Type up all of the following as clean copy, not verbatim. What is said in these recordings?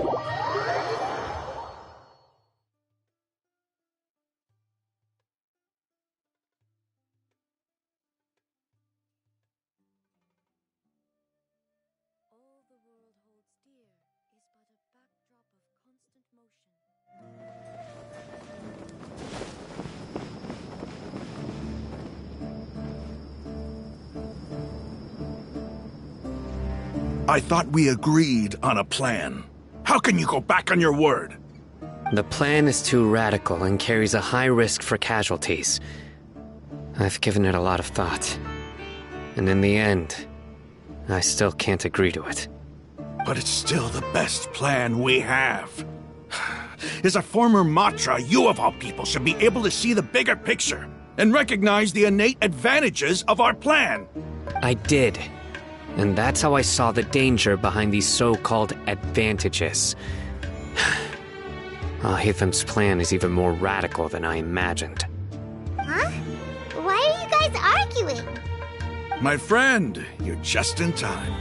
All the world holds dear is but a backdrop of constant motion. I thought we agreed on a plan. How can you go back on your word? The plan is too radical and carries a high risk for casualties. I've given it a lot of thought. And in the end, I still can't agree to it. But it's still the best plan we have. As a former Matra, you of all people should be able to see the bigger picture and recognize the innate advantages of our plan. I did. And that's how I saw the danger behind these so-called advantages. Al-Haytham's plan is even more radical than I imagined. Huh? Why are you guys arguing? My friend, you're just in time.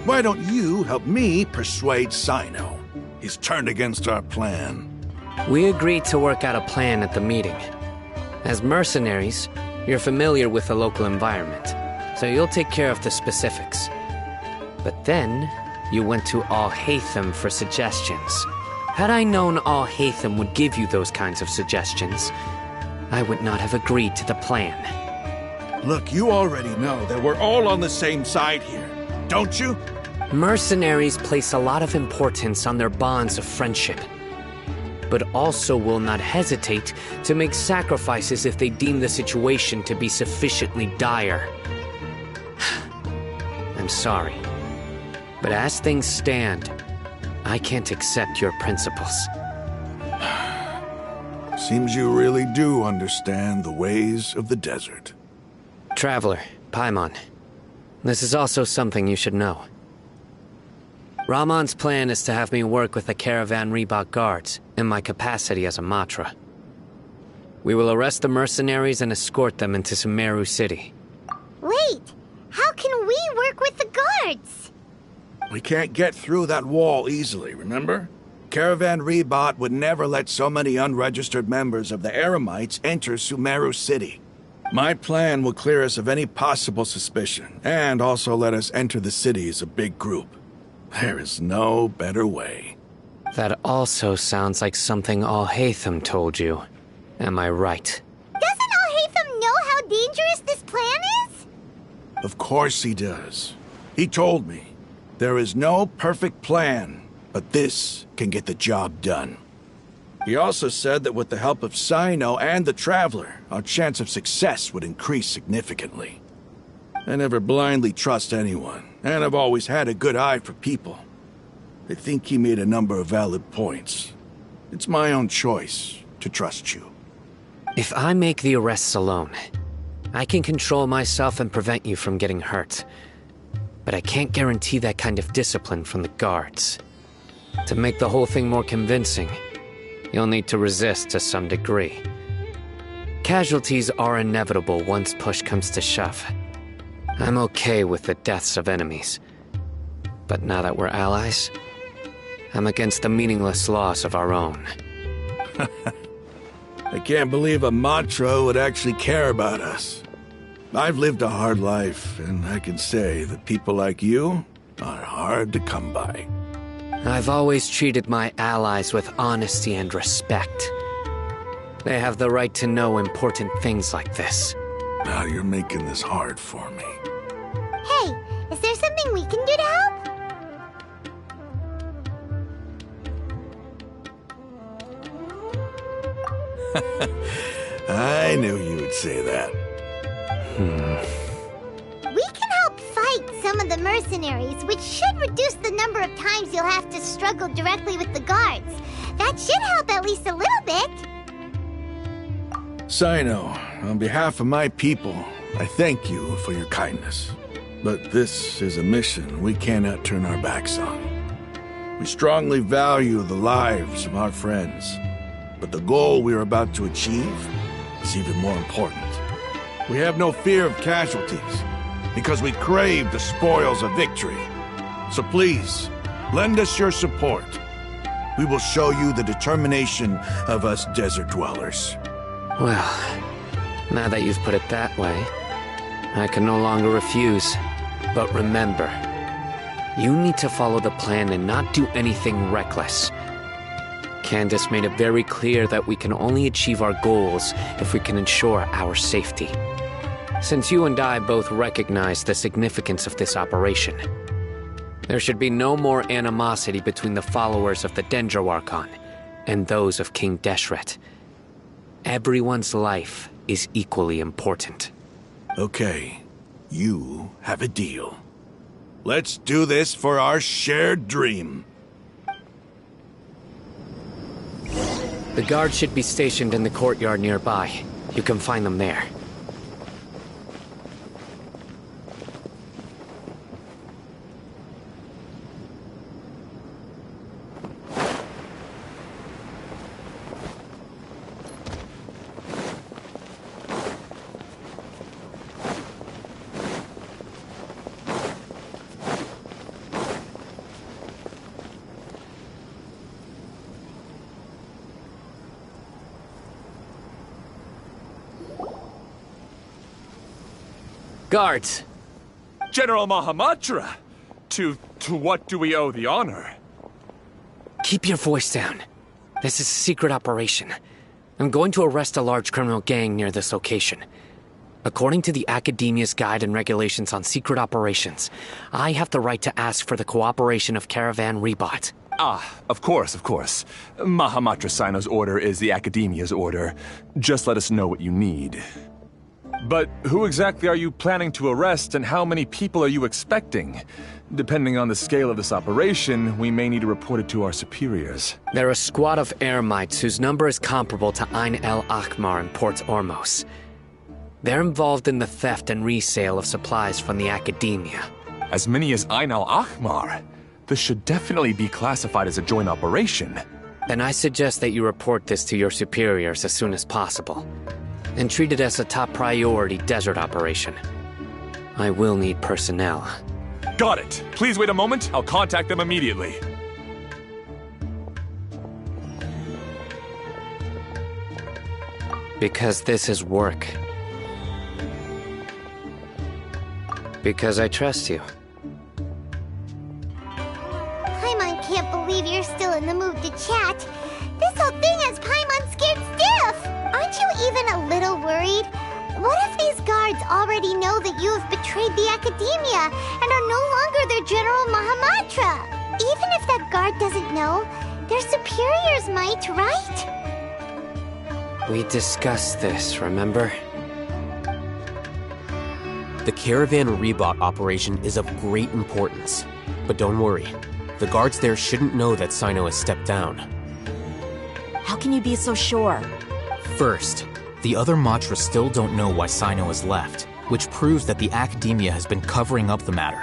Why don't you help me persuade Sino? He's turned against our plan. We agreed to work out a plan at the meeting. As mercenaries, you're familiar with the local environment, so you'll take care of the specifics. But then, you went to Al-Haytham for suggestions. Had I known Al-Haytham would give you those kinds of suggestions, I would not have agreed to the plan. Look, you already know that we're all on the same side here, don't you? Mercenaries place a lot of importance on their bonds of friendship, but also will not hesitate to make sacrifices if they deem the situation to be sufficiently dire. I'm sorry, but as things stand, I can't accept your principles. Seems you really do understand the ways of the desert. Traveler, Paimon, this is also something you should know. Rahman's plan is to have me work with the Caravan Reebok guards in my capacity as a Matra. We will arrest the mercenaries and escort them into Sumeru City. Wait, how can we work with the guards? We can't get through that wall easily, remember? Caravan Reebok would never let so many unregistered members of the Eremites enter Sumeru City. My plan will clear us of any possible suspicion, and also let us enter the city as a big group. There is no better way. That also sounds like something Al-Haytham told you. Am I right? Doesn't Al-Haytham know how dangerous this plan is? Of course he does. He told me, there is no perfect plan, but this can get the job done. He also said that with the help of Sino and the Traveler, our chance of success would increase significantly. I never blindly trust anyone, and I've always had a good eye for people. I think he made a number of valid points. It's my own choice to trust you. If I make the arrests alone, I can control myself and prevent you from getting hurt. But I can't guarantee that kind of discipline from the guards. To make the whole thing more convincing, you'll need to resist to some degree. Casualties are inevitable once push comes to shove. I'm okay with the deaths of enemies. But now that we're allies, I'm against the meaningless loss of our own. I can't believe a Matra would actually care about us. I've lived a hard life, and I can say that people like you are hard to come by. I've always treated my allies with honesty and respect. They have the right to know important things like this. Now you're making this hard for me. Hey, is there something we can do to help? I knew you would say that. We can help fight some of the mercenaries, which should reduce the number of times you'll have to struggle directly with the guards. That should help at least a little bit. Sino, on behalf of my people, I thank you for your kindness. But this is a mission we cannot turn our backs on. We strongly value the lives of our friends, but the goal we are about to achieve is even more important. We have no fear of casualties, because we crave the spoils of victory. So please, lend us your support. we will show you the determination of us desert dwellers. Well, now that you've put it that way, I can no longer refuse. But remember, you need to follow the plan and not do anything reckless. Candace made it very clear that we can only achieve our goals if we can ensure our safety. Since you and I both recognize the significance of this operation, there should be no more animosity between the followers of the Dendro Archon and those of King Deshret. Everyone's life is equally important. Okay, you have a deal. Let's do this for our shared dream. The guards should be stationed in the courtyard nearby. You can find them there. Guards! General Mahamatra! To what do we owe the honor? Keep your voice down. This is a secret operation. I'm going to arrest a large criminal gang near this location. According to the Academia's Guide and Regulations on Secret Operations, I have the right to ask for the cooperation of Caravan Rebot. Ah, of course. Mahamatra Sino's order is the Academia's order. Just let us know what you need. But who exactly are you planning to arrest, and how many people are you expecting? Depending on the scale of this operation, we may need to report it to our superiors. They're a squad of Eremites whose number is comparable to Ain el Akhmar in Port Ormos. They're involved in the theft and resale of supplies from the Academia. As many as Ain el Akhmar? This should definitely be classified as a joint operation. Then I suggest that you report this to your superiors as soon as possible, and treat it as a top priority desert operation. I will need personnel. Got it. Please wait a moment. I'll contact them immediately. Because this is work. Because I trust you. Paimon can't believe you're still in the mood to chat. This whole thing has Paimon scared stiff. Aren't you even a little worried? What if these guards already know that you have betrayed the Academia and are no longer their General Mahamatra? Even if that guard doesn't know, their superiors might, right? We discussed this, remember? The Caravan Rebot operation is of great importance. But don't worry, the guards there shouldn't know that Sino has stepped down. How can you be so sure? First, the other Matra still don't know why Sino has left, which proves that the Academia has been covering up the matter.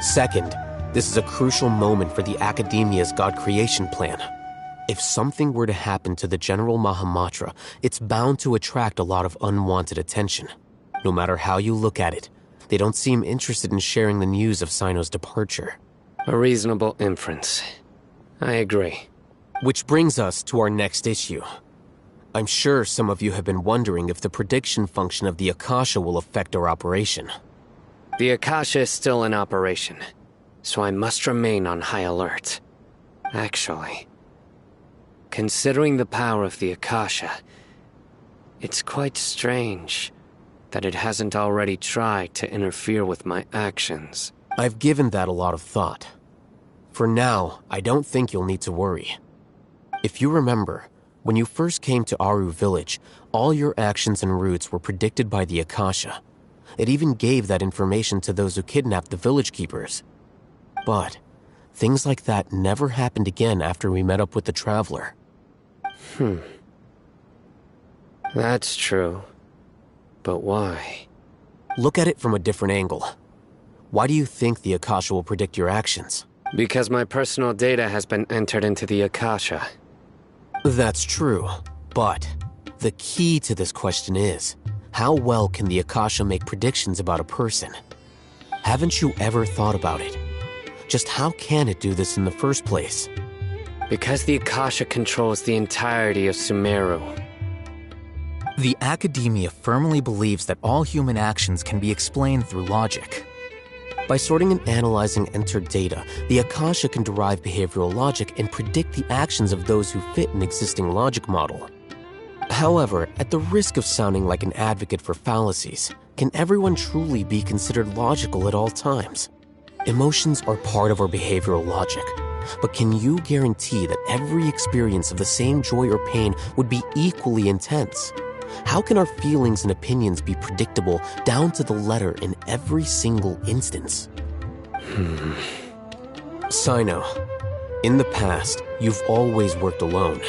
Second, this is a crucial moment for the Academia's God creation plan. If something were to happen to the General Mahamatra, it's bound to attract a lot of unwanted attention. No matter how you look at it, they don't seem interested in sharing the news of Sino's departure. A reasonable inference. I agree. Which brings us to our next issue. I'm sure some of you have been wondering if the prediction function of the Akasha will affect our operation. The Akasha is still in operation, so I must remain on high alert. Actually, considering the power of the Akasha, it's quite strange that it hasn't already tried to interfere with my actions. I've given that a lot of thought. For now, I don't think you'll need to worry. If you remember, when you first came to Aru Village, all your actions and routes were predicted by the Akasha. It even gave that information to those who kidnapped the village keepers. But things like that never happened again after we met up with the Traveler. That's true. But why? Look at it from a different angle. Why do you think the Akasha will predict your actions? Because my personal data has been entered into the Akasha. That's true, but the key to this question is, how well can the Akasha make predictions about a person? Haven't you ever thought about it? Just how can it do this in the first place? Because the Akasha controls the entirety of Sumeru. The Academia firmly believes that all human actions can be explained through logic. By sorting and analyzing entered data, the Akasha can derive behavioral logic and predict the actions of those who fit an existing logic model. However, at the risk of sounding like an advocate for fallacies, can everyone truly be considered logical at all times? Emotions are part of our behavioral logic, but can you guarantee that every experience of the same joy or pain would be equally intense? How can our feelings and opinions be predictable down to the letter in every single instance? Sino, in the past, you've always worked alone.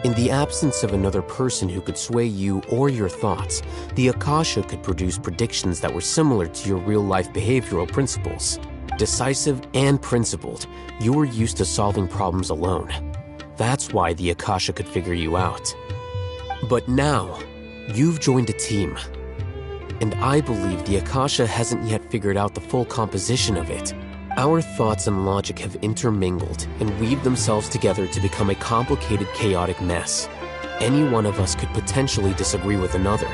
In the absence of another person who could sway you or your thoughts, the Akasha could produce predictions that were similar to your real-life behavioral principles. Decisive and principled, you were used to solving problems alone. That's why the Akasha could figure you out. But now, you've joined a team. And I believe the Akasha hasn't yet figured out the full composition of it. Our thoughts and logic have intermingled and weaved themselves together to become a complicated, chaotic mess. Any one of us could potentially disagree with another.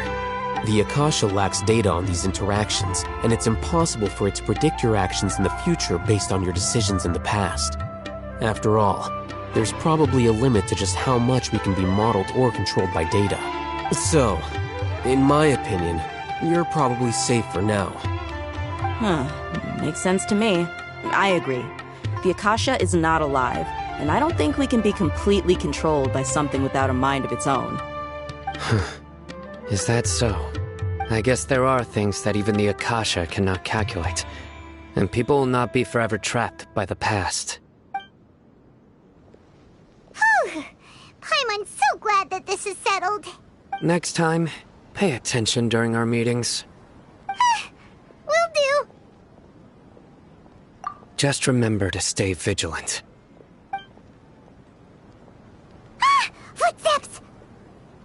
The Akasha lacks data on these interactions, and it's impossible for it to predict your actions in the future based on your decisions in the past. After all, there's probably a limit to just how much we can be modeled or controlled by data. So, in my opinion, you're probably safe for now. Makes sense to me. I agree. The Akasha is not alive, and I don't think we can be completely controlled by something without a mind of its own. Is that so? I guess there are things that even the Akasha cannot calculate, and people will not be forever trapped by the past. Paimon's so glad that this is settled. Next time, pay attention during our meetings. Will do. Just remember to stay vigilant. Footsteps!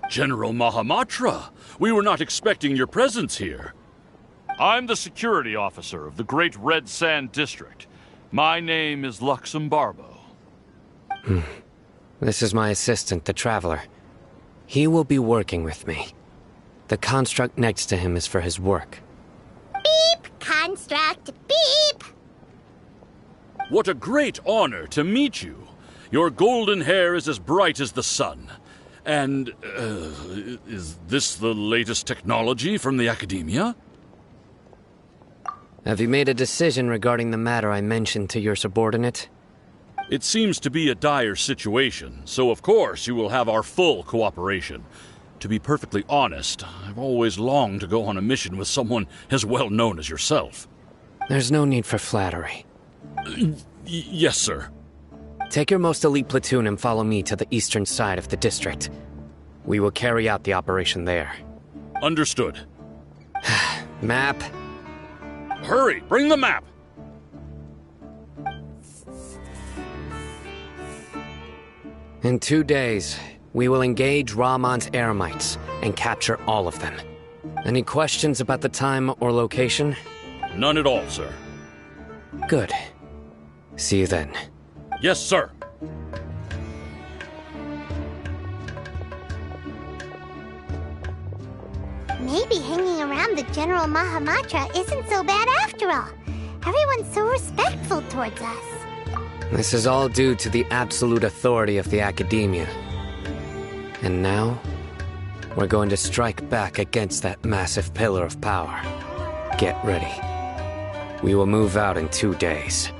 General Mahamatra, we were not expecting your presence here. I'm the security officer of the Great Red Sand District. My name is Luxembarbo. This is my assistant, the Traveler. He will be working with me. The construct next to him is for his work. Beep, construct, beep! What a great honor to meet you. Your golden hair is as bright as the sun. And, is this the latest technology from the Academia? Have you made a decision regarding the matter I mentioned to your subordinate? It seems to be a dire situation, so of course you will have our full cooperation. To be perfectly honest, I've always longed to go on a mission with someone as well known as yourself. There's no need for flattery. Yes, sir. Take your most elite platoon and follow me to the eastern side of the district. We will carry out the operation there. Understood. Map. Hurry, bring the map! In 2 days, we will engage Rahman's Eremites and capture all of them. Any questions about the time or location? None at all, sir. Good. See you then. Yes, sir. Maybe hanging around the General Mahamatra isn't so bad after all. Everyone's so respectful towards us. This is all due to the absolute authority of the Academia. And now, we're going to strike back against that massive pillar of power. Get ready. We will move out in 2 days.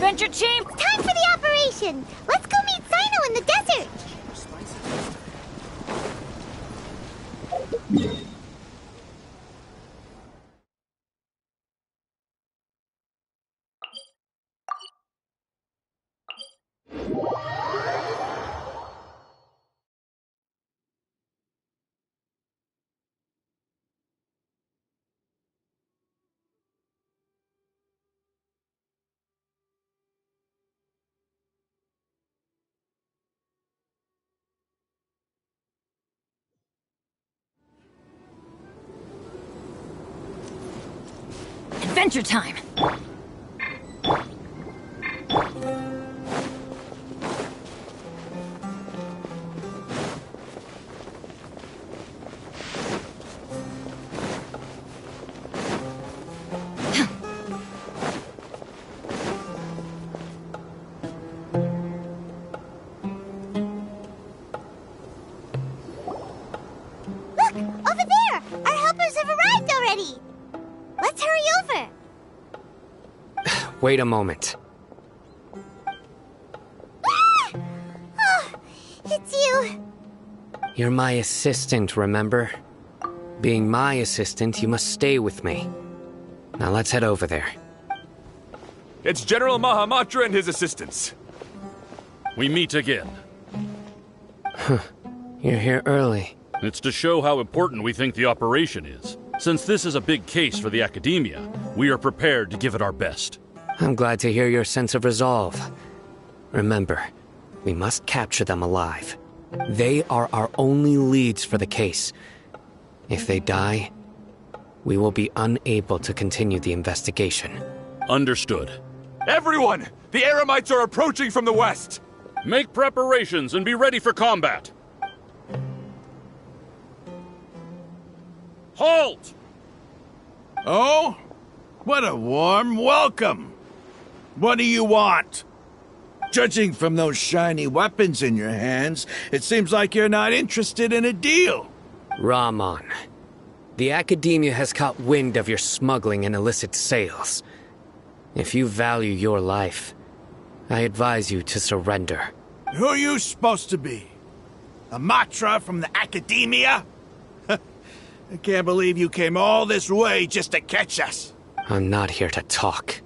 Adventure team! Time for the operation! Let's go meet Sino in the desert! Adventure time! Look! Over there! Our helpers have arrived already! Let's hurry over! Wait a moment. Ah! Oh, it's you! You're my assistant, remember? Being my assistant, you must stay with me. Now let's head over there. It's General Mahamatra and his assistants. We meet again. You're here early. It's to show how important we think the operation is. Since this is a big case for the Academia, we are prepared to give it our best. I'm glad to hear your sense of resolve. Remember, we must capture them alive. They are our only leads for the case. If they die, we will be unable to continue the investigation. Understood. Everyone! The Eremites are approaching from the west! Make preparations and be ready for combat. Halt! Oh? What a warm welcome! What do you want? Judging from those shiny weapons in your hands, it seems like you're not interested in a deal. Rahman, the Academia has caught wind of your smuggling and illicit sales. If you value your life, I advise you to surrender. Who are you supposed to be? A Matra from the Academia? I can't believe you came all this way just to catch us. I'm not here to talk.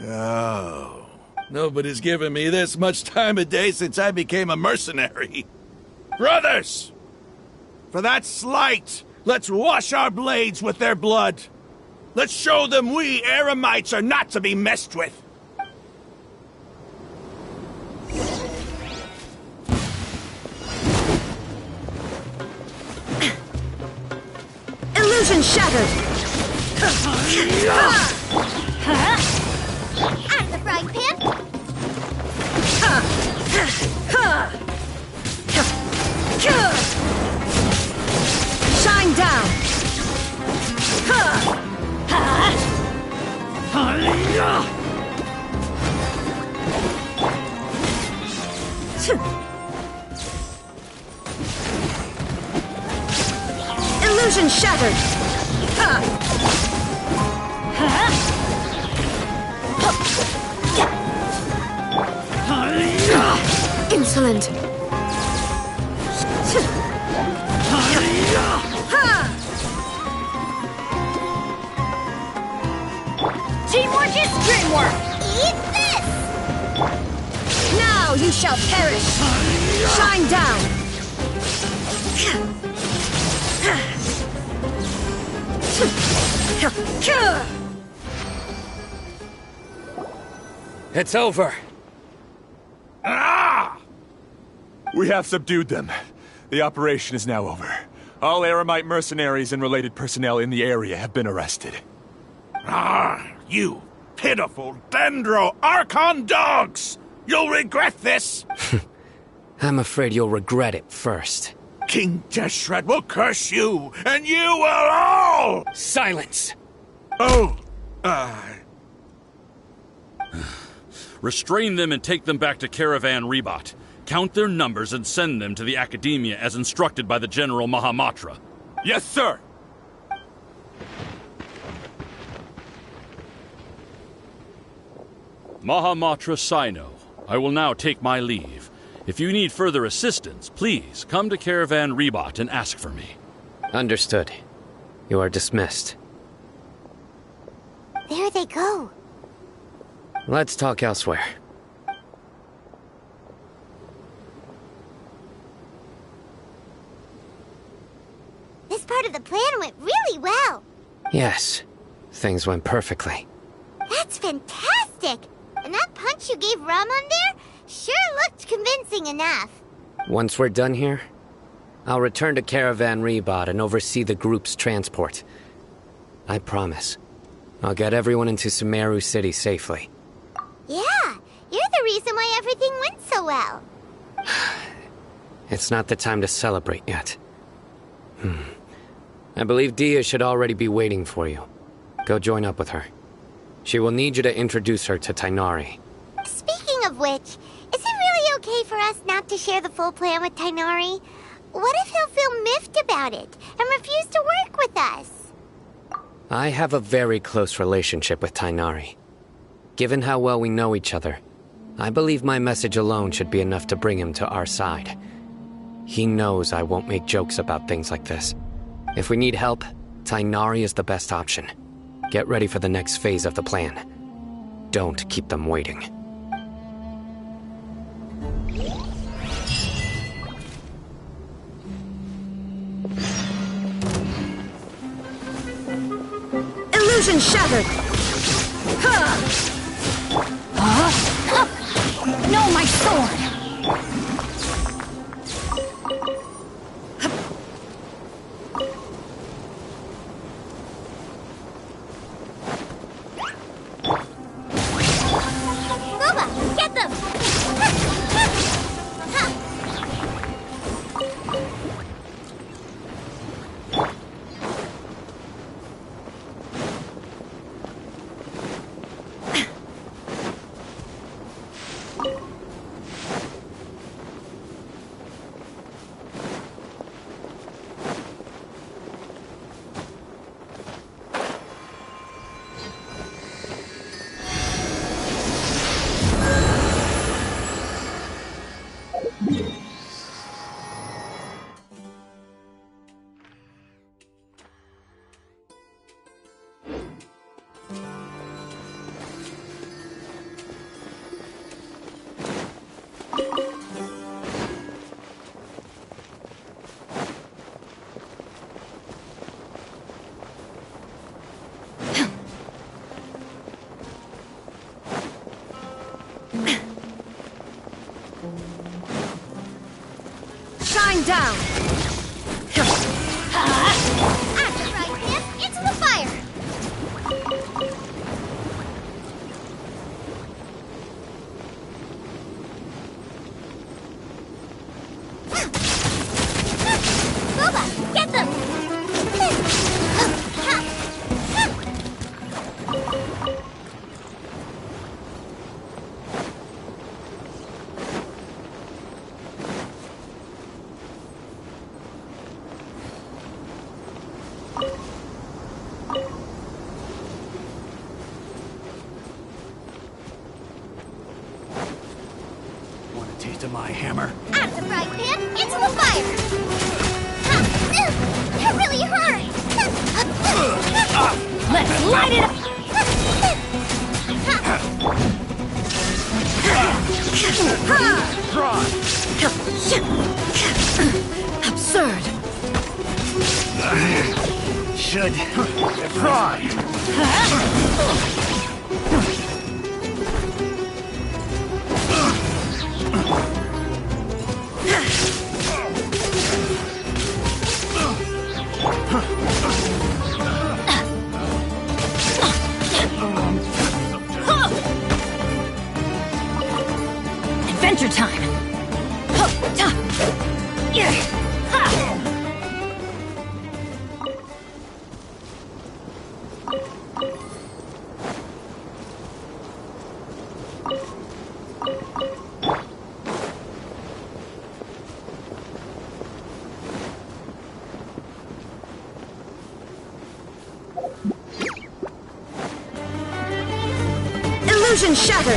Oh. Nobody's given me this much time of day since I became a mercenary. Brothers! For that slight, let's wash our blades with their blood. Let's show them we Eremites are not to be messed with. Illusion shattered! Out of the frying pan! Shine down! Illusion shattered! Insolent! Teamwork is dreamwork! Eat this! Now you shall perish! Shine down! It's over. Ah! We have subdued them. The operation is now over. All Eremite mercenaries and related personnel in the area have been arrested. Ah, you pitiful Dendro Archon dogs! You'll regret this! I'm afraid you'll regret it first. King Deshret will curse you, and you will all! Silence! Oh, Restrain them and take them back to Caravan Rebot. Count their numbers and send them to the Academia as instructed by the General Mahamatra. Yes, sir! Mahamatra Sino, I will now take my leave. If you need further assistance, please come to Caravan Rebot and ask for me. Understood. You are dismissed. There they go. Let's talk elsewhere. This part of the plan went really well. Yes, things went perfectly. That's fantastic! And that punch you gave Ramon there sure looked convincing enough. Once we're done here, I'll return to Caravan Rebot and oversee the group's transport. I promise. I'll get everyone into Sumeru City safely. Yeah, you're the reason why everything went so well. It's not the time to celebrate yet. I believe Dia should already be waiting for you. Go join up with her. She will need you to introduce her to Tainari. Speaking of which, is it really okay for us not to share the full plan with Tainari? What if he'll feel miffed about it and refuse to work with us? I have a very close relationship with Tainari. Given how well we know each other, I believe my message alone should be enough to bring him to our side. He knows I won't make jokes about things like this. If we need help, Tainari is the best option. Get ready for the next phase of the plan. Don't keep them waiting. Illusion shattered! No, my sword! Boba, get them! Shine down! That's right, man. Into the fire! Boba, get them! Want a taste of my hammer? Out the frying pan, into the fire! That really hurt! Let's light it up! Absurd! Should try. Adventure time! Illusion shattered!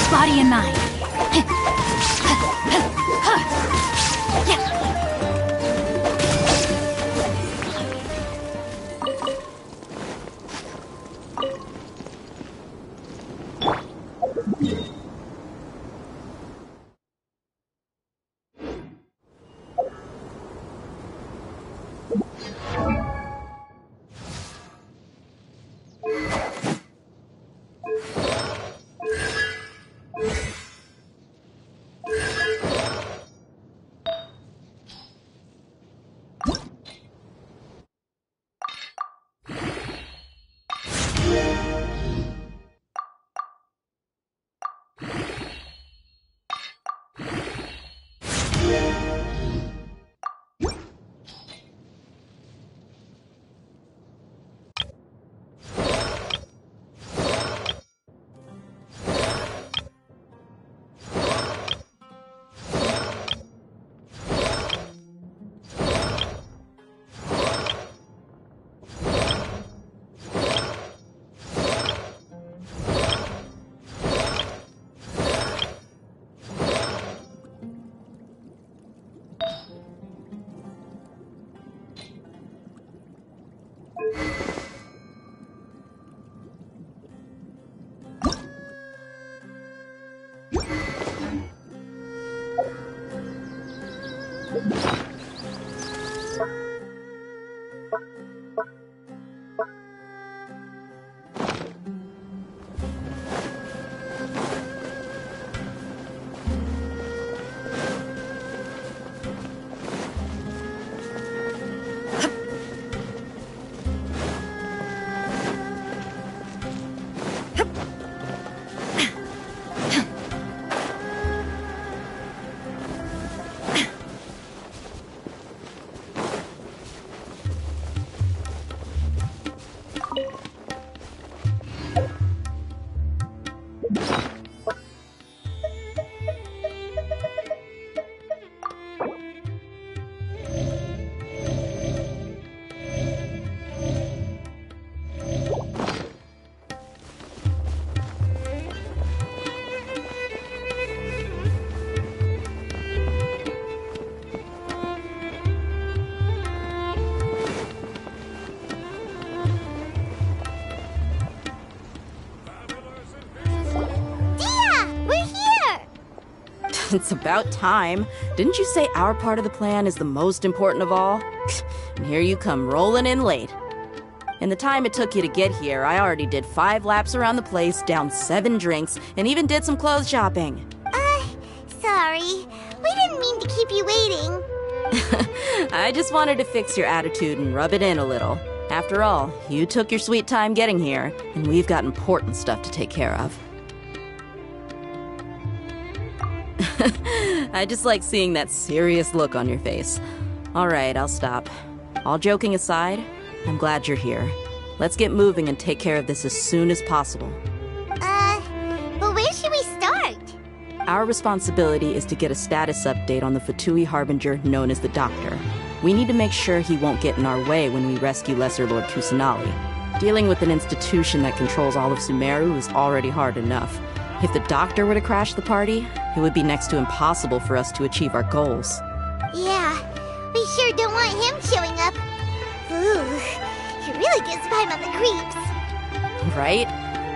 Body and mind. It's about time. Didn't you say our part of the plan is the most important of all? And here you come rolling in late. In the time it took you to get here, I already did 5 laps around the place, downed 7 drinks, and even did some clothes shopping. Sorry. We didn't mean to keep you waiting. I just wanted to fix your attitude and rub it in a little. After all, you took your sweet time getting here, and we've got important stuff to take care of. I just like seeing that serious look on your face. All right, I'll stop. All joking aside, I'm glad you're here. Let's get moving and take care of this as soon as possible. But where should we start? Our responsibility is to get a status update on the Fatui Harbinger known as the Doctor. We need to make sure he won't get in our way when we rescue Lesser Lord Kusanali. Dealing with an institution that controls all of Sumeru is already hard enough. If the Doctor were to crash the party, it would be next to impossible for us to achieve our goals. Yeah, we sure don't want him showing up. Ooh, he really gives Paimon the creeps. Right?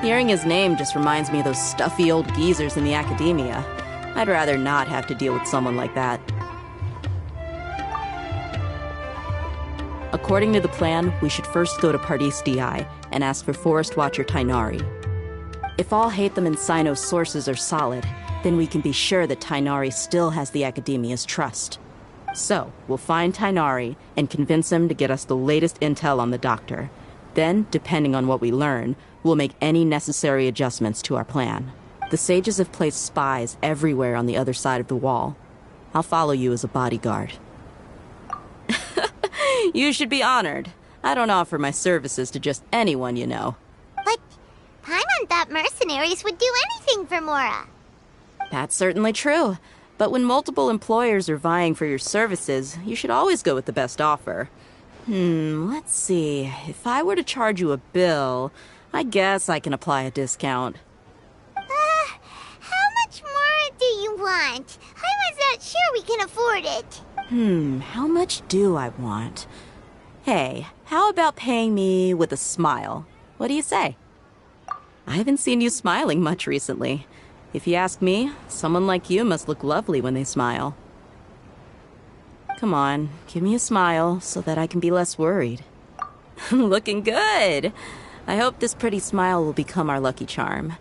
Hearing his name just reminds me of those stuffy old geezers in the academia. I'd rather not have to deal with someone like that. According to the plan, we should first go to Pardis DI and ask for Forest Watcher Tainari. If all Hatham and Sino's sources are solid, then we can be sure that Tainari still has the Academia's trust. So, we'll find Tainari and convince him to get us the latest intel on the Doctor. Then, depending on what we learn, we'll make any necessary adjustments to our plan. The sages have placed spies everywhere on the other side of the wall. I'll follow you as a bodyguard. You should be honored. I don't offer my services to just anyone you know. But Paimon thought mercenaries would do anything for Mora. That's certainly true. But when multiple employers are vying for your services, you should always go with the best offer. Let's see. If I were to charge you a bill, I guess I can apply a discount. How much more do you want? I'm not sure we can afford it. How much do I want? Hey, how about paying me with a smile? What do you say? I haven't seen you smiling much recently. If you ask me, someone like you must look lovely when they smile. Come on, give me a smile so that I can be less worried. Looking good! I hope this pretty smile will become our lucky charm.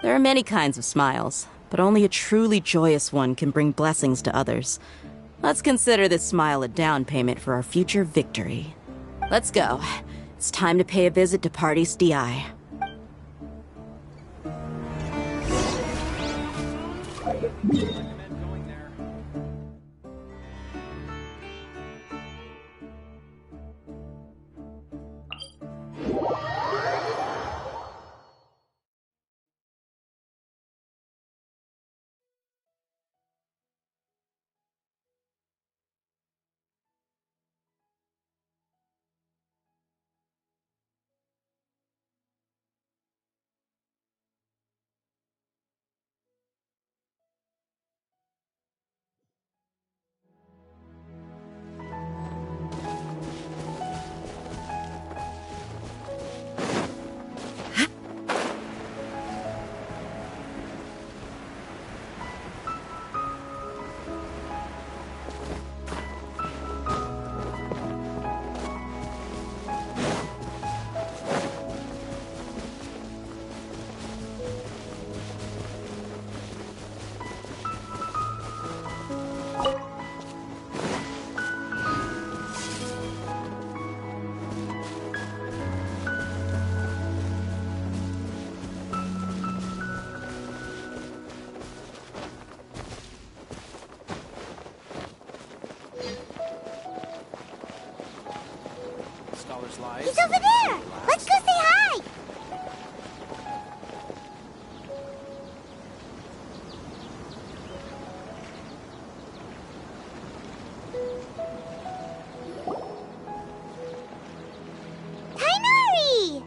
There are many kinds of smiles, but only a truly joyous one can bring blessings to others. Let's consider this smile a down payment for our future victory. Let's go. It's time to pay a visit to Party's DI. He's over there! Let's go say hi! Tainari!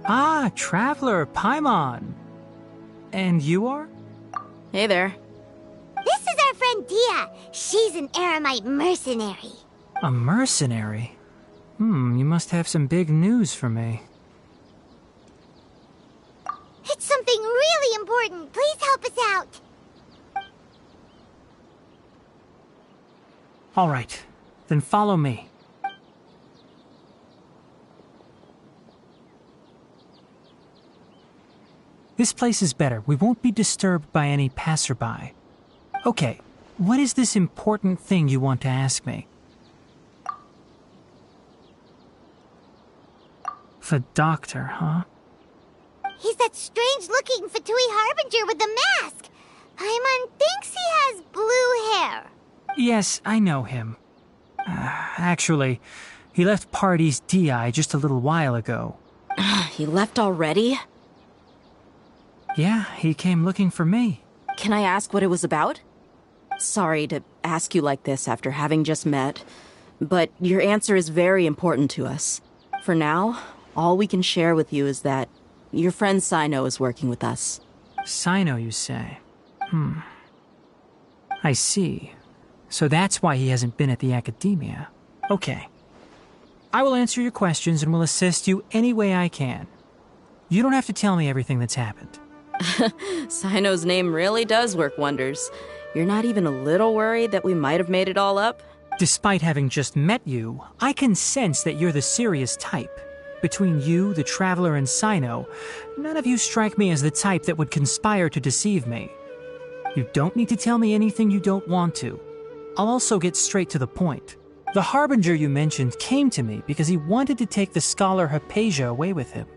Ah, Traveler, Paimon. And you are? Hey there. This is our friend Dia. She's an Aramite mercenary. A mercenary? You must have some big news for me. It's something really important. Please help us out. All right, then follow me. This place is better. We won't be disturbed by any passerby. Okay, what is this important thing you want to ask me? The doctor, huh? He's that strange-looking Fatui Harbinger with the mask. Paimon thinks he has blue hair. Yes, I know him. Actually, he left Party's DI just a little while ago. He left already? Yeah, he came looking for me. Can I ask what it was about? Sorry to ask you like this after having just met, but your answer is very important to us. For now, all we can share with you is that your friend Sino is working with us. Sino, you say? I see. So that's why he hasn't been at the academia. Okay. I will answer your questions and will assist you any way I can. You don't have to tell me everything that's happened. Sino's name really does work wonders. You're not even a little worried that we might have made it all up? Despite having just met you, I can sense that you're the serious type. Between you, the Traveler, and Sino, none of you strike me as the type that would conspire to deceive me. You don't need to tell me anything you don't want to. I'll also get straight to the point. The Harbinger you mentioned came to me because he wanted to take the scholar Hypatia away with him.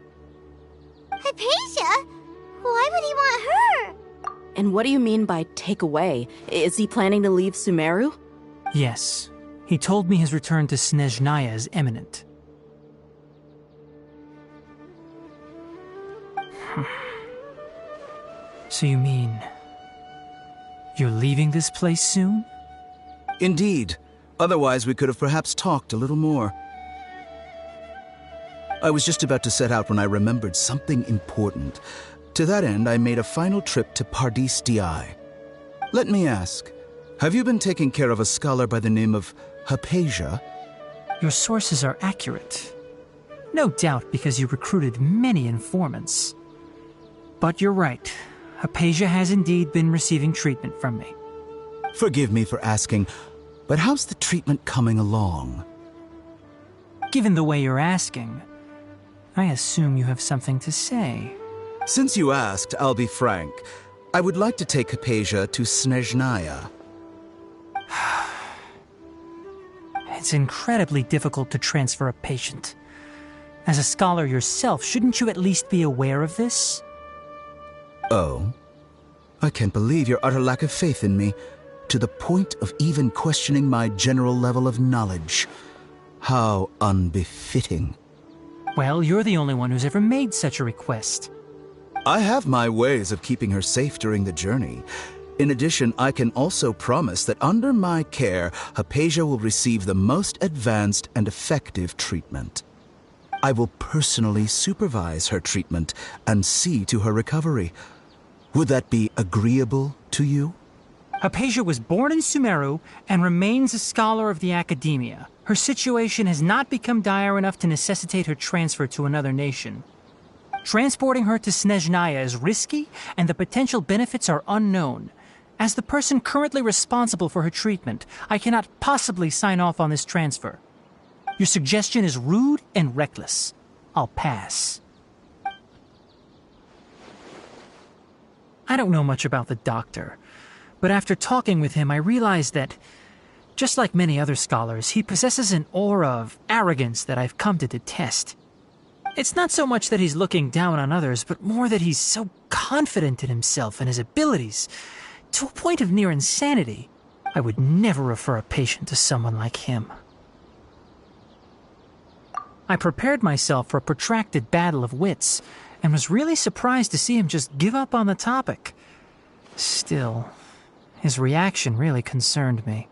Hypatia? Why would he want her? And what do you mean by take away? Is he planning to leave Sumeru? Yes. He told me his return to Snezhnaya is imminent. So you mean... you're leaving this place soon? Indeed. Otherwise, we could have perhaps talked a little more. I was just about to set out when I remembered something important. To that end, I made a final trip to Pardis Di. Let me ask, have you been taking care of a scholar by the name of Hypatia? Your sources are accurate. No doubt because you recruited many informants. But you're right. Hypatia has indeed been receiving treatment from me. Forgive me for asking, but how's the treatment coming along? Given the way you're asking, I assume you have something to say. Since you asked, I'll be frank. I would like to take Hypatia to Snezhnaya. It's incredibly difficult to transfer a patient. As a scholar yourself, shouldn't you at least be aware of this? Oh? I can't believe your utter lack of faith in me, to the point of even questioning my general level of knowledge. How unbefitting. Well, you're the only one who's ever made such a request. I have my ways of keeping her safe during the journey. In addition, I can also promise that under my care, Hypatia will receive the most advanced and effective treatment. I will personally supervise her treatment and see to her recovery. Would that be agreeable to you? Hypatia was born in Sumeru and remains a scholar of the Academia. Her situation has not become dire enough to necessitate her transfer to another nation. Transporting her to Snezhnaya is risky, and the potential benefits are unknown. As the person currently responsible for her treatment, I cannot possibly sign off on this transfer. Your suggestion is rude and reckless. I'll pass. I don't know much about the doctor, but after talking with him, I realized that, just like many other scholars, he possesses an aura of arrogance that I've come to detest. It's not so much that he's looking down on others, but more that he's so confident in himself and his abilities, to a point of near insanity. I would never refer a patient to someone like him. I prepared myself for a protracted battle of wits, and was really surprised to see him just give up on the topic. Still, his reaction really concerned me.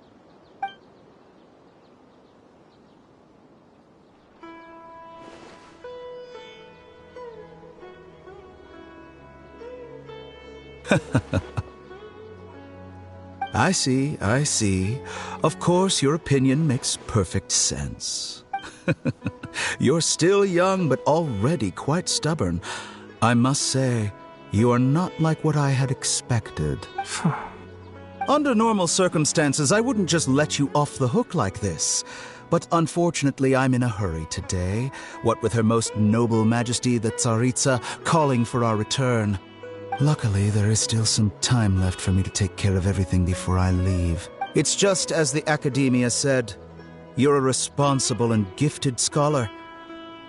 I see. Of course, your opinion makes perfect sense. You're still young, but already quite stubborn. I must say, you are not like what I had expected. Under normal circumstances, I wouldn't just let you off the hook like this. But unfortunately, I'm in a hurry today, what with Her Most Noble Majesty the Tsaritsa calling for our return. Luckily, there is still some time left for me to take care of everything before I leave. It's just as the Academia said, you're a responsible and gifted scholar.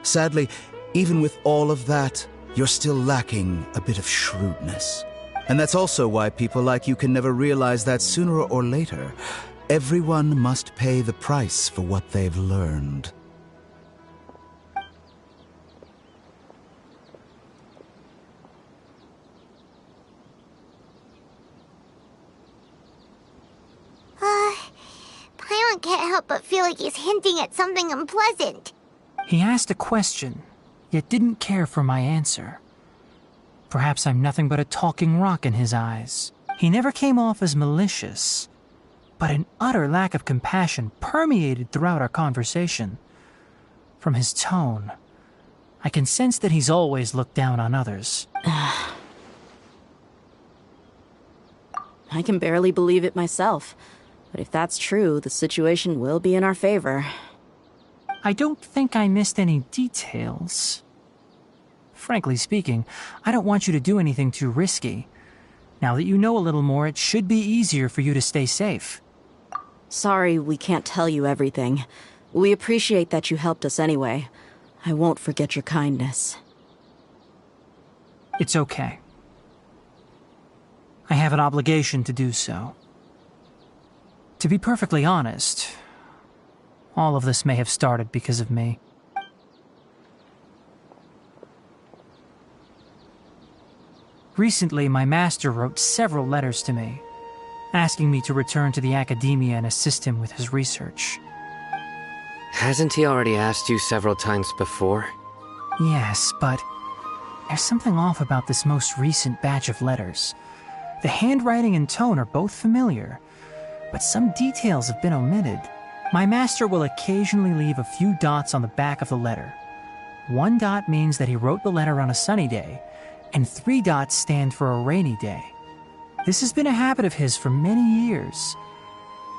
Sadly, even with all of that, you're still lacking a bit of shrewdness. And that's also why people like you can never realize that sooner or later, everyone must pay the price for what they've learned. Paimon can't help but feel like he's hinting at something unpleasant. He asked a question, yet didn't care for my answer. Perhaps I'm nothing but a talking rock in his eyes. He never came off as malicious, but an utter lack of compassion permeated throughout our conversation. From his tone, I can sense that he's always looked down on others. I can barely believe it myself. But if that's true, the situation will be in our favor. I don't think I missed any details. Frankly speaking, I don't want you to do anything too risky. Now that you know a little more, it should be easier for you to stay safe. Sorry we can't tell you everything. We appreciate that you helped us anyway. I won't forget your kindness. It's okay. I have an obligation to do so. To be perfectly honest, all of this may have started because of me. Recently, my master wrote several letters to me, asking me to return to the academia and assist him with his research. Hasn't he already asked you several times before? Yes, but there's something off about this most recent batch of letters. The handwriting and tone are both familiar, but some details have been omitted. My master will occasionally leave a few dots on the back of the letter. 1 dot means that he wrote the letter on a sunny day, and 3 dots stand for a rainy day. This has been a habit of his for many years,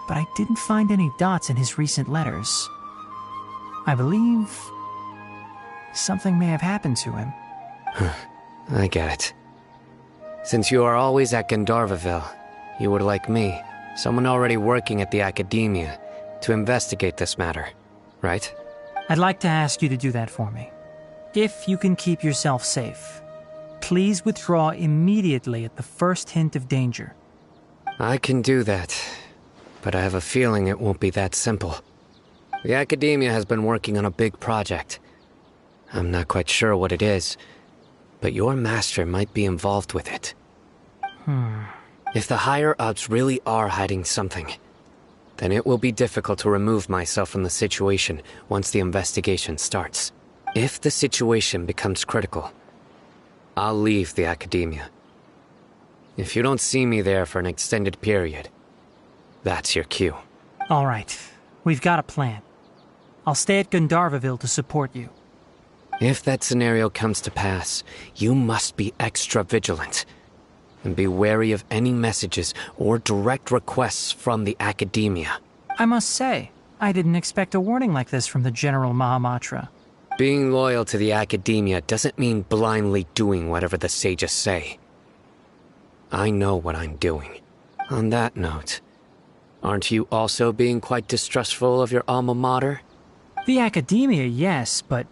but I didn't find any dots in his recent letters. I believe something may have happened to him. I get it. Since you are always at Gandharvaville, you would like me, someone already working at the academia, to investigate this matter, right? I'd like to ask you to do that for me. If you can keep yourself safe, please withdraw immediately at the first hint of danger. I can do that, but I have a feeling it won't be that simple. The academia has been working on a big project. I'm not quite sure what it is, but your master might be involved with it. If the higher-ups really are hiding something, then it will be difficult to remove myself from the situation once the investigation starts. If the situation becomes critical, I'll leave the academia. If you don't see me there for an extended period, that's your cue. All right, we've got a plan. I'll stay at Gandharvaville to support you. If that scenario comes to pass, you must be extra vigilant. And be wary of any messages or direct requests from the academia. I must say, I didn't expect a warning like this from the General Mahamatra. Being loyal to the academia doesn't mean blindly doing whatever the sages say. I know what I'm doing. On that note, aren't you also being quite distrustful of your alma mater? The academia, yes, but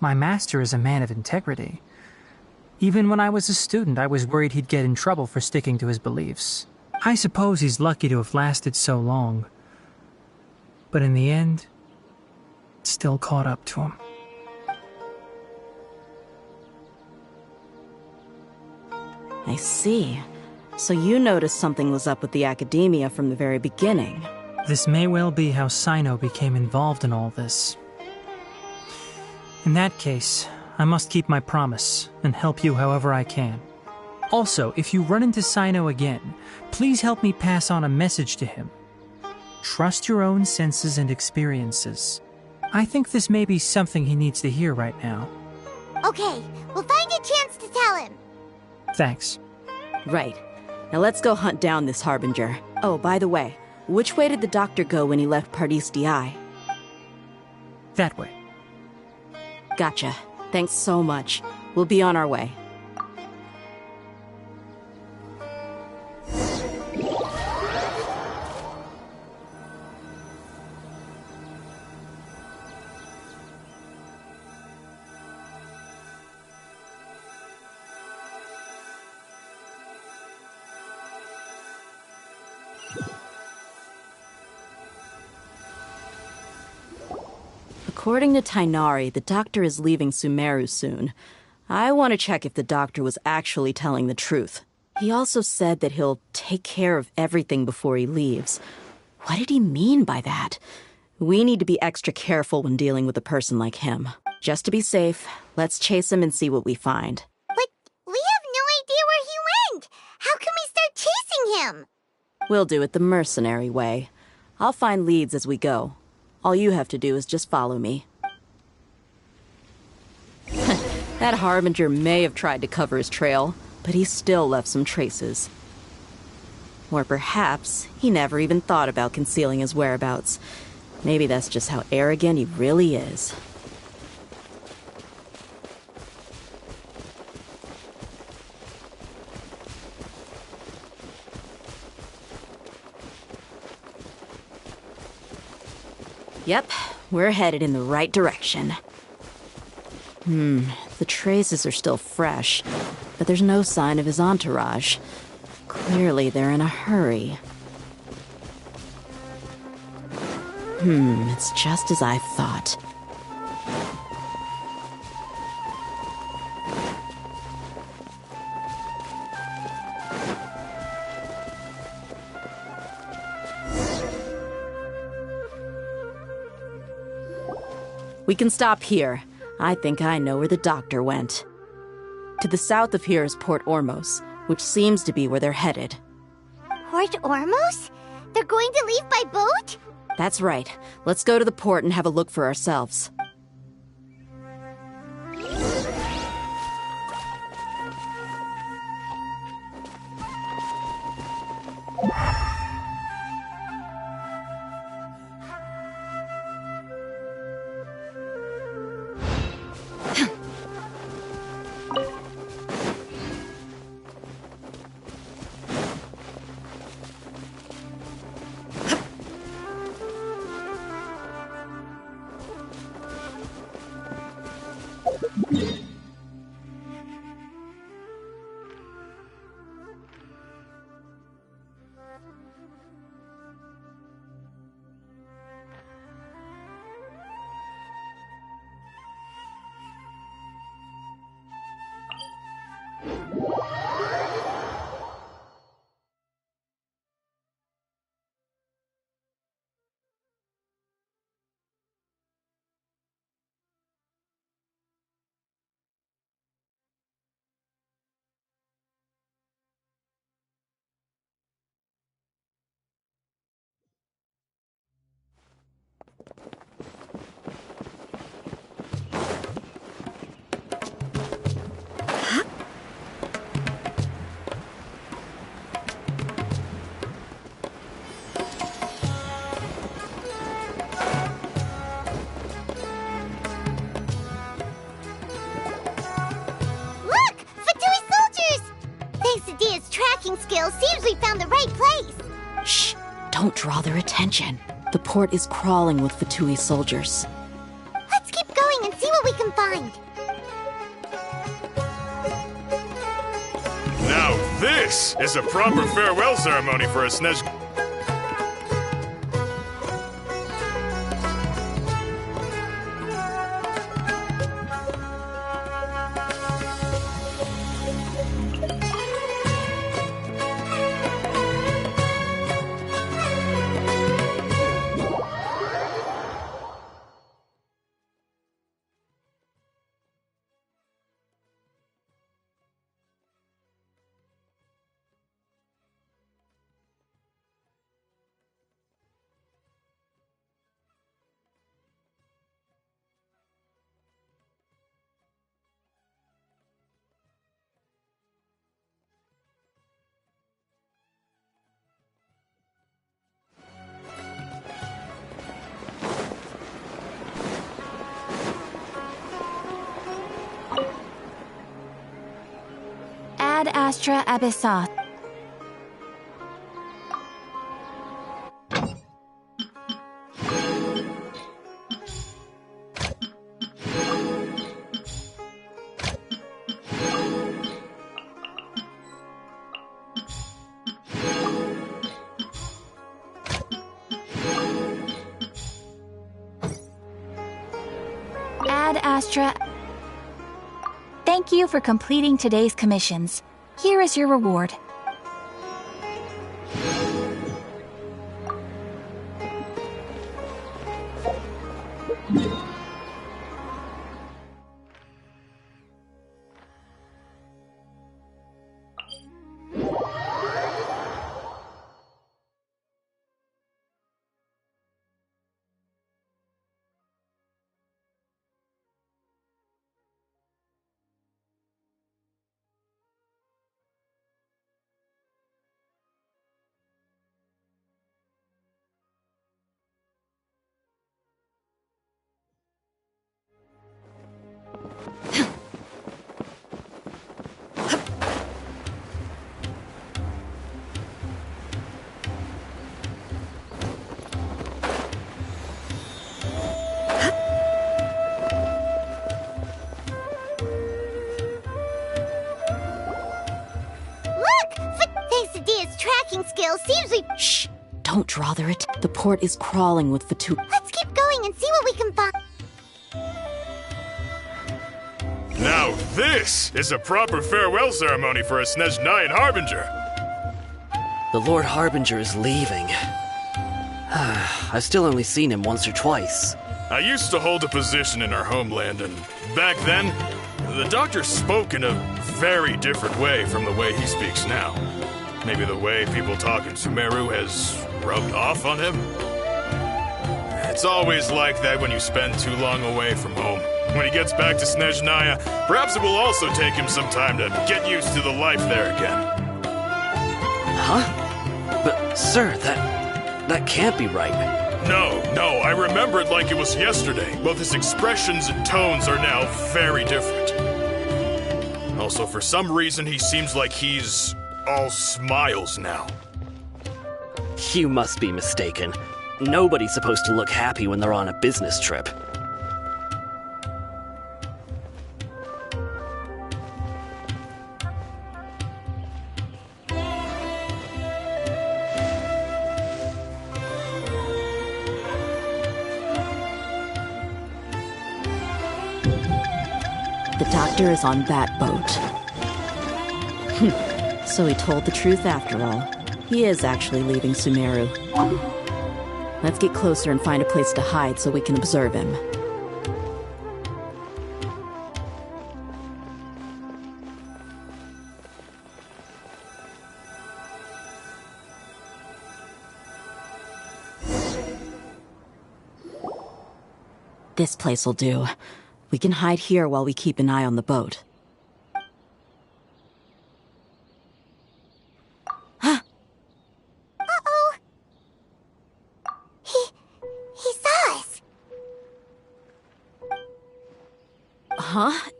my master is a man of integrity. Even when I was a student, I was worried he'd get in trouble for sticking to his beliefs. I suppose he's lucky to have lasted so long. But in the end, it still caught up to him. I see. So you noticed something was up with the academia from the very beginning. This may well be how Sino became involved in all this. In that case, I must keep my promise and help you however I can. Also, if you run into Sino again, please help me pass on a message to him. Trust your own senses and experiences. I think this may be something he needs to hear right now. Okay, we'll find a chance to tell him. Thanks. Right. Now let's go hunt down this Harbinger. Oh, by the way, which way did the doctor go when he left Pardis DI? That way. Gotcha. Thanks so much. We'll be on our way. According to Tainari, the doctor is leaving Sumeru soon. I want to check if the doctor was actually telling the truth. He also said that he'll take care of everything before he leaves. What did he mean by that? We need to be extra careful when dealing with a person like him. Just to be safe, let's chase him and see what we find. But we have no idea where he went! How can we start chasing him? We'll do it the mercenary way. I'll find leads as we go. All you have to do is just follow me. That Harbinger may have tried to cover his trail, but he still left some traces. Or perhaps he never even thought about concealing his whereabouts. Maybe that's just how arrogant he really is. Yep, we're headed in the right direction. The traces are still fresh, but there's no sign of his entourage. Clearly they're in a hurry. It's just as I thought. We can stop here. I think I know where the doctor went. To the south of here is Port Ormos, which seems to be where they're headed. Port Ormos? They're going to leave by boat? That's right. Let's go to the port and have a look for ourselves. Skills seems we found the right place. Shh! Don't draw their attention. The port is crawling with Fatui soldiers. Let's keep going and see what we can find. Now this is a proper farewell ceremony for a Snej... Ad Astra Abyssoth. Ad Astra. Thank you for completing today's commissions. Here is your reward. Skills seems we... Shh! Don't draw their attention. The port is crawling with Fatui. Let's keep going and see what we can find. Now this is a proper farewell ceremony for a Snej Nine Harbinger. The Lord Harbinger is leaving. I've still only seen him once or twice. I used to hold a position in our homeland, and back then, the doctor spoke in a very different way from the way he speaks now. Maybe the way people talk in Sumeru has rubbed off on him? It's always like that when you spend too long away from home. When he gets back to Snezhnaya, perhaps it will also take him some time to get used to the life there again. Huh? But, sir, that can't be right. No, I remember it like it was yesterday. Both his expressions and tones are now very different. Also, for some reason, he seems like he's all smiles now. You must be mistaken. Nobody's supposed to look happy when they're on a business trip. The doctor is on that boat. So he told the truth after all. He is actually leaving Sumeru. Let's get closer and find a place to hide so we can observe him. This place will do. We can hide here while we keep an eye on the boat. Uh-oh. He saw us. Huh?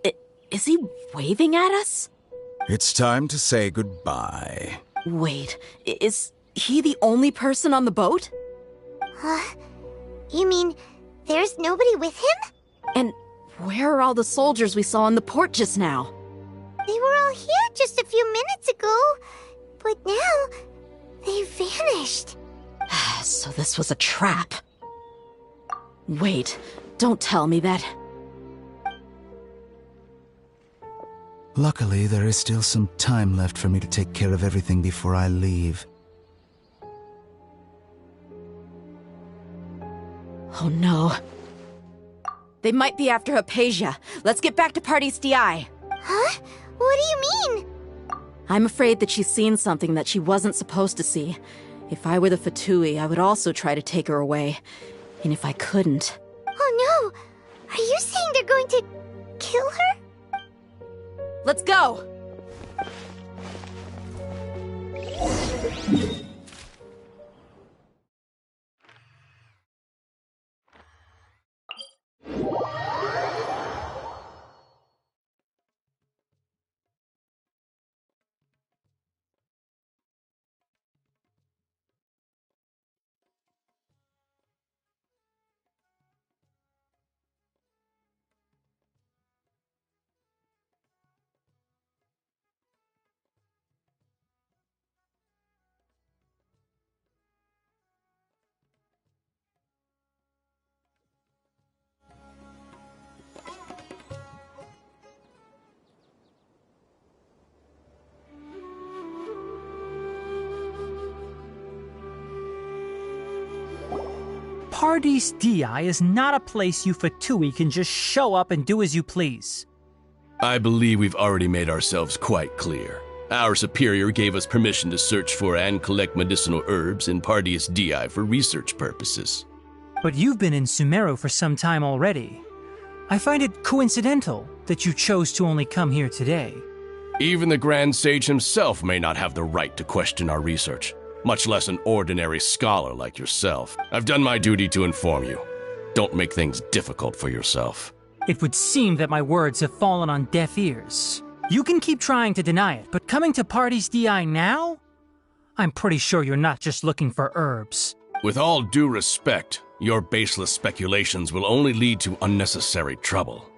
Is he waving at us? It's time to say goodbye. Wait, is he the only person on the boat? You mean there's nobody with him? And where are all the soldiers we saw in the port just now? They were all here just a few minutes ago, but now they vanished. So this was a trap. Wait, don't tell me that. Luckily, there is still some time left for me to take care of everything before I leave. Oh no. They might be after Hypatia. Let's get back to Party's DI. Huh? What do you mean? I'm afraid that she's seen something that she wasn't supposed to see. If I were the Fatui, I would also try to take her away. And if I couldn't... Oh no! Are you saying they're going to kill her? Let's go! Paradis Di is not a place you Fatui can just show up and do as you please. I believe we've already made ourselves quite clear. Our superior gave us permission to search for and collect medicinal herbs in Paradis Di for research purposes. But you've been in Sumeru for some time already. I find it coincidental that you chose to only come here today. Even the Grand Sage himself may not have the right to question our research, much less an ordinary scholar like yourself. I've done my duty to inform you. Don't make things difficult for yourself. It would seem that my words have fallen on deaf ears. You can keep trying to deny it, but coming to Paradis Di now? I'm pretty sure you're not just looking for herbs. With all due respect, your baseless speculations will only lead to unnecessary trouble.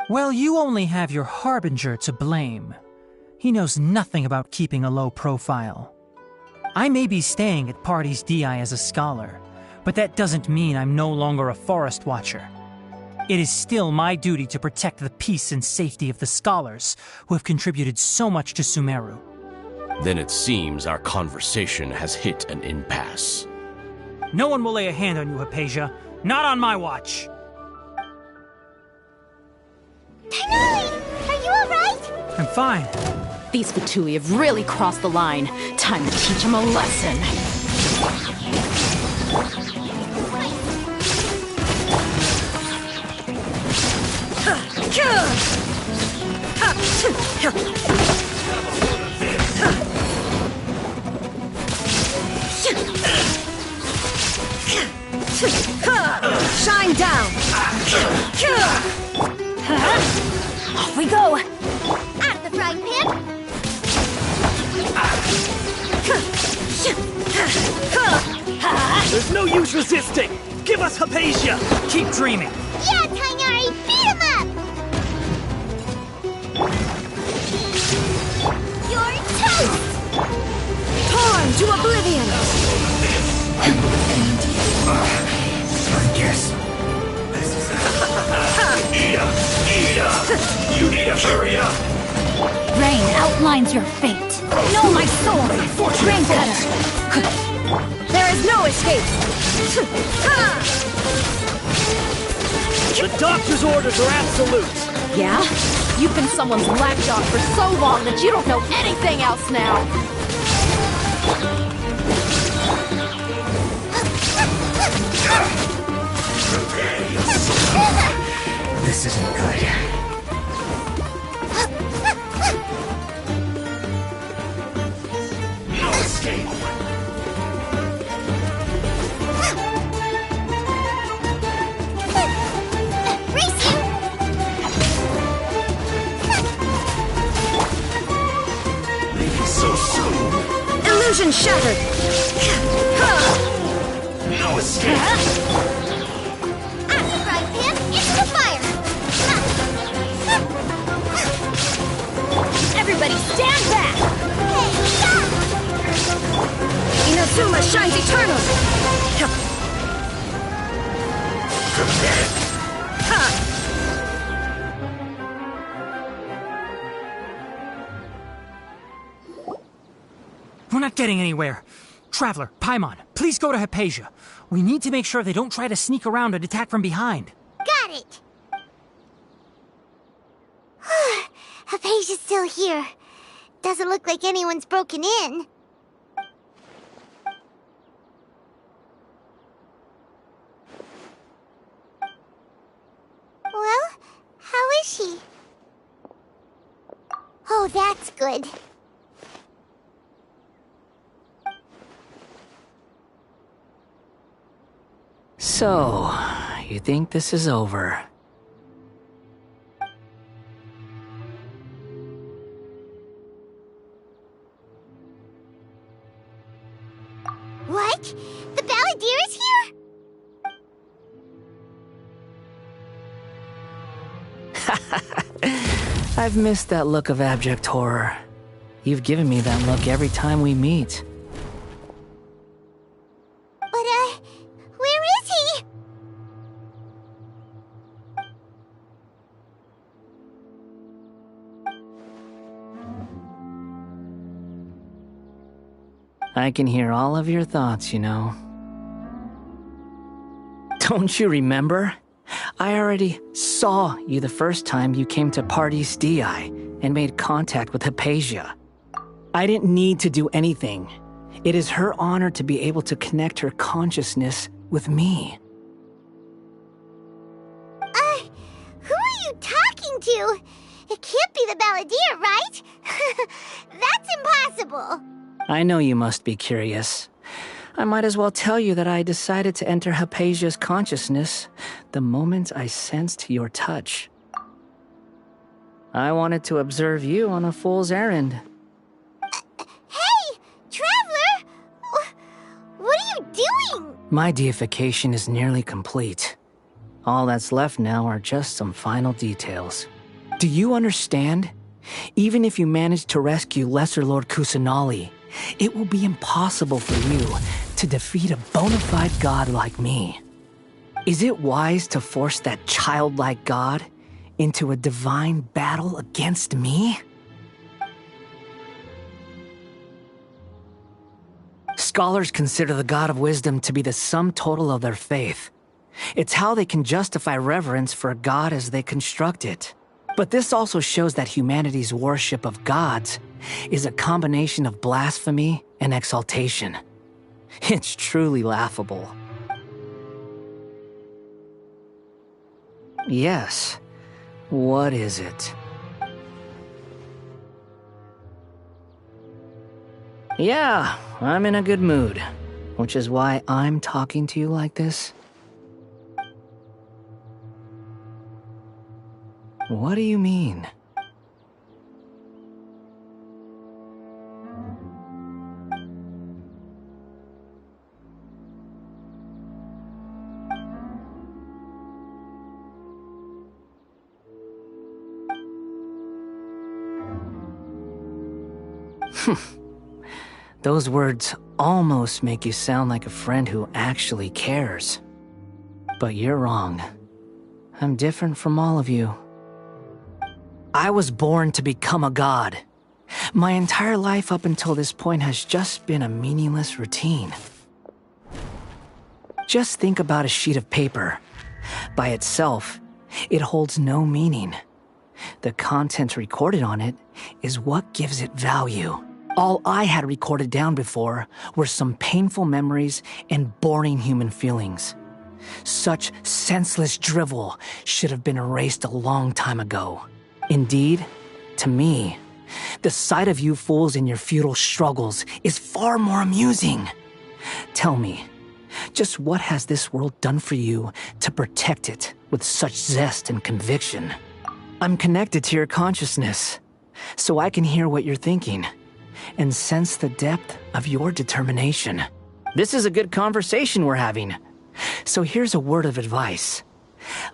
Well, you only have your Harbinger to blame. He knows nothing about keeping a low profile. I may be staying at Paradis Di as a scholar, but that doesn't mean I'm no longer a forest watcher. It is still my duty to protect the peace and safety of the scholars who have contributed so much to Sumeru. Then it seems our conversation has hit an impasse. No one will lay a hand on you, Hypatia. Not on my watch. Tainari, are you alright? I'm fine. These Fatui have really crossed the line. Time to teach them a lesson. Shine down! Off we go! Out of the frying pan! There's no use resisting! Give us Hypatia! Keep dreaming. Yeah, Tainari, beat him up! You're toast! Torn to oblivion! I guess you need to hurry up! Rain outlines your fate. Know my sword! Rain cutter! There is no escape! The doctor's orders are absolute! Yeah? You've been someone's lapdog for so long that you don't know anything else now! This isn't good. No escape. Race you! Maybe so soon. Illusion shattered! No escape. Out of the frying pan, into the fire! Everybody stand back! Hey, stop! Inazuma shines eternal! We're not getting anywhere. Traveler, Paimon, please go to Hypatia. We need to make sure they don't try to sneak around and attack from behind. Got it! Hypatia's still here. Doesn't look like anyone's broken in. Well, how is she? Oh, that's good. So, you think this is over? What? The Balladeer is here? I've missed that look of abject horror. You've given me that look every time we meet. But, where is he? I can hear all of your thoughts, you know. Don't you remember? I already saw you the first time you came to Party's DI and made contact with Hypatia. I didn't need to do anything. It is her honor to be able to connect her consciousness with me. Who are you talking to? It can't be the Balladeer, right? That's impossible. I know you must be curious. I might as well tell you that I decided to enter Hypatia's consciousness the moment I sensed your touch. I wanted to observe you on a fool's errand. Hey, Traveler! What are you doing? My deification is nearly complete. All that's left now are just some final details. Do you understand? Even if you manage to rescue Lesser Lord Kusanali, it will be impossible for you to defeat a bona fide god like me. Is it wise to force that childlike god into a divine battle against me? Scholars consider the god of wisdom to be the sum total of their faith. It's how they can justify reverence for a god as they construct it. But this also shows that humanity's worship of gods is a combination of blasphemy and exaltation. It's truly laughable. Yes. What is it? Yeah, I'm in a good mood, which is why I'm talking to you like this. What do you mean? Those words almost make you sound like a friend who actually cares. But you're wrong. I'm different from all of you. I was born to become a god. My entire life up until this point has just been a meaningless routine. Just think about a sheet of paper. By itself, it holds no meaning. The content recorded on it is what gives it value. All I had recorded down before were some painful memories and boring human feelings. Such senseless drivel should have been erased a long time ago. Indeed, to me, the sight of you fools in your futile struggles is far more amusing. Tell me, just what has this world done for you to protect it with such zest and conviction? I'm connected to your consciousness, so I can hear what you're thinking and sense the depth of your determination. This is a good conversation we're having. So here's a word of advice.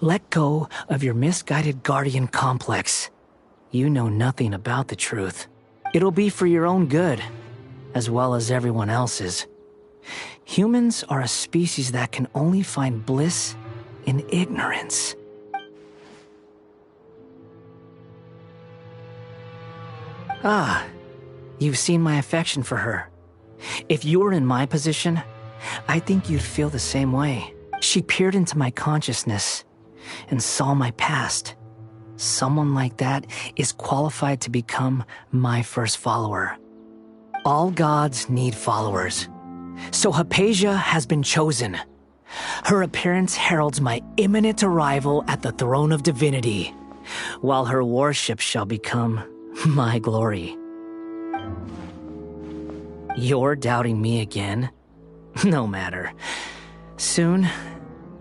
Let go of your misguided guardian complex. You know nothing about the truth. It'll be for your own good, as well as everyone else's. Humans are a species that can only find bliss in ignorance. Ah, you've seen my affection for her. If you were in my position, I think you'd feel the same way. She peered into my consciousness and saw my past. Someone like that is qualified to become my first follower. All gods need followers. So Hypatia has been chosen. Her appearance heralds my imminent arrival at the throne of divinity, while her worship shall become my glory. You're doubting me again? No matter. Soon,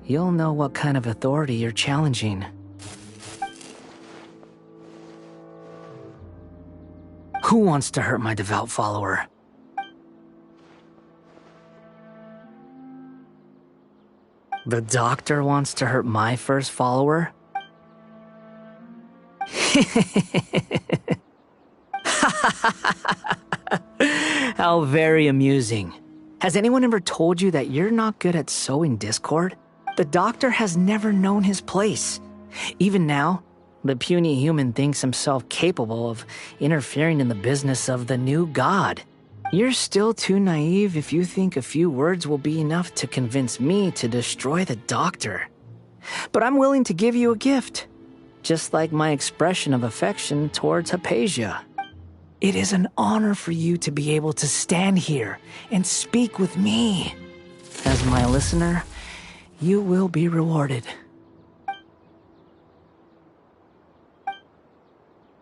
you'll know what kind of authority you're challenging. Who wants to hurt my devout follower? The doctor wants to hurt my first follower? How very amusing. Has anyone ever told you that you're not good at sowing discord? The doctor has never known his place. Even now, the puny human thinks himself capable of interfering in the business of the new god. You're still too naive if you think a few words will be enough to convince me to destroy the doctor. But I'm willing to give you a gift, just like my expression of affection towards Hypatia. It is an honor for you to be able to stand here and speak with me. As my listener, you will be rewarded.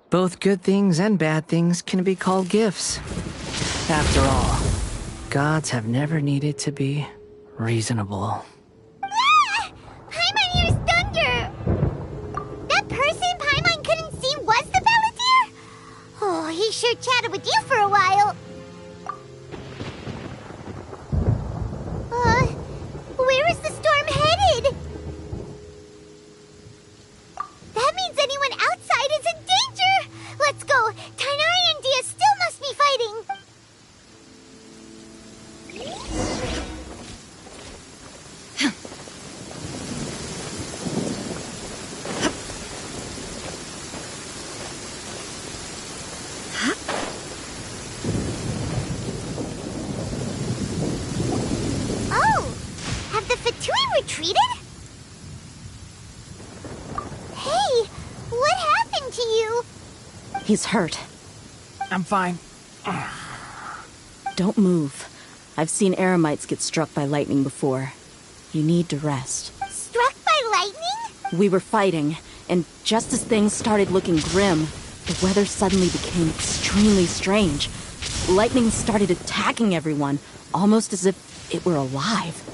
Both good things and bad things can be called gifts. After all, gods have never needed to be reasonable. Ah! Paimon hears thunder! That person Paimon couldn't see was the Palantir? Oh, he sure chatted with you for a while. Where is the storm headed? That means anyone outside is in danger! Let's go! Tainari and Dia still must be fighting! He's hurt. I'm fine. Don't move. I've seen eremites get struck by lightning before. You need to rest. Struck by lightning? We were fighting, and just as things started looking grim, the weather suddenly became extremely strange. Lightning started attacking everyone, almost as if it were alive.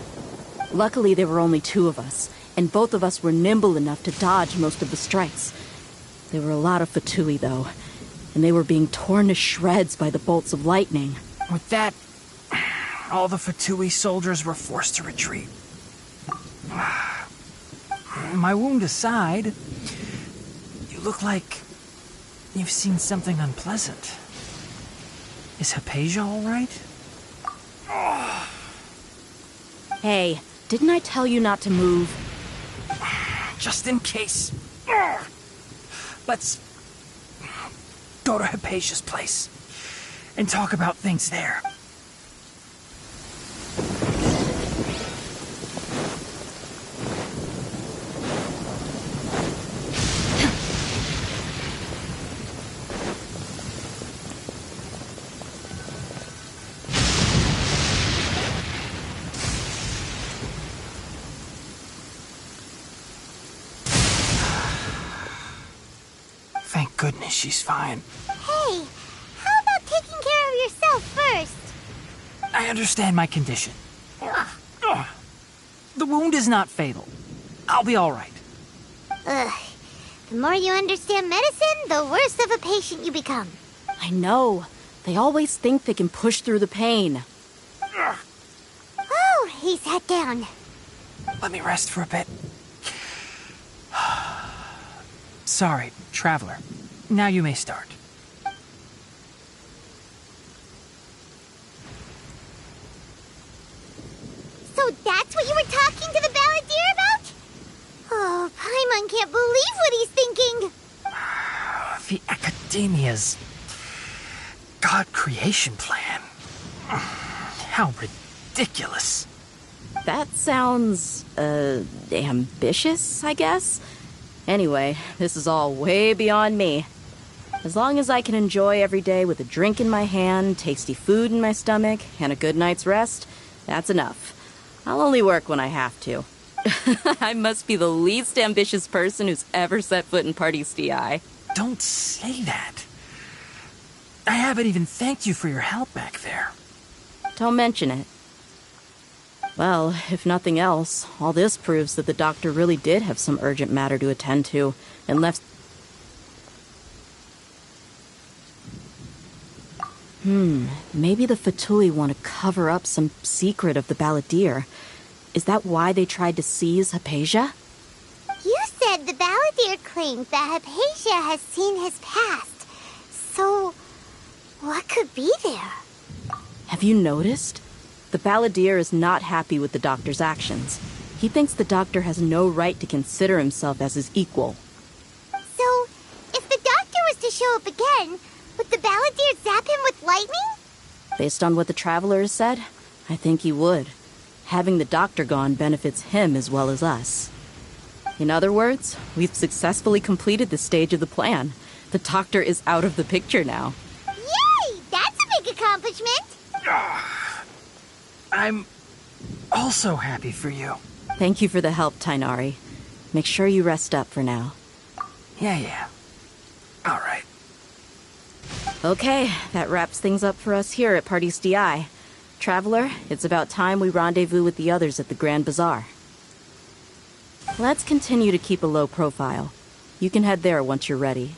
Luckily, there were only 2 of us, and both of us were nimble enough to dodge most of the strikes. There were a lot of Fatui, though, and they were being torn to shreds by the bolts of lightning. With that, all the Fatui soldiers were forced to retreat. My wound aside, you look like you've seen something unpleasant. Is Hypatia all right? Hey, didn't I tell you not to move? Just in case. Let's go to Hypatia's place and talk about things there. Thank goodness she's fine. Hey, how about taking care of yourself first? I understand my condition. The wound is not fatal. I'll be all right. Ugh. The more you understand medicine, the worse of a patient you become. I know. They always think they can push through the pain. Oh, he sat down. Let me rest for a bit. Sorry, Traveler. Now you may start. So that's what you were talking to the balladeer about? Oh, Paimon can't believe what he's thinking. The Academia's God creation plan. How ridiculous. That sounds, ambitious, I guess? Anyway, this is all way beyond me. As long as I can enjoy every day with a drink in my hand, tasty food in my stomach, and a good night's rest, that's enough. I'll only work when I have to. I must be the least ambitious person who's ever set foot in Party's DI. Don't say that. I haven't even thanked you for your help back there. Don't mention it. Well, if nothing else, all this proves that the doctor really did have some urgent matter to attend to, and left... Maybe the Fatui want to cover up some secret of the balladeer. Is that why they tried to seize Hypatia? You said the balladeer claims that Hypatia has seen his past. So, what could be there? Have you noticed? The balladeer is not happy with the doctor's actions. He thinks the doctor has no right to consider himself as his equal. So, if the doctor was to show up again, would the balladeer zap him with lightning? Based on what the Traveler has said, I think he would. Having the doctor gone benefits him as well as us. In other words, we've successfully completed this stage of the plan. The doctor is out of the picture now. Yay! That's a big accomplishment! I'm also happy for you. Thank you for the help, Tainari. Make sure you rest up for now. Yeah. All right. Okay, that wraps things up for us here at Party's DI. Traveler, it's about time we rendezvous with the others at the Grand Bazaar. Let's continue to keep a low profile. You can head there once you're ready.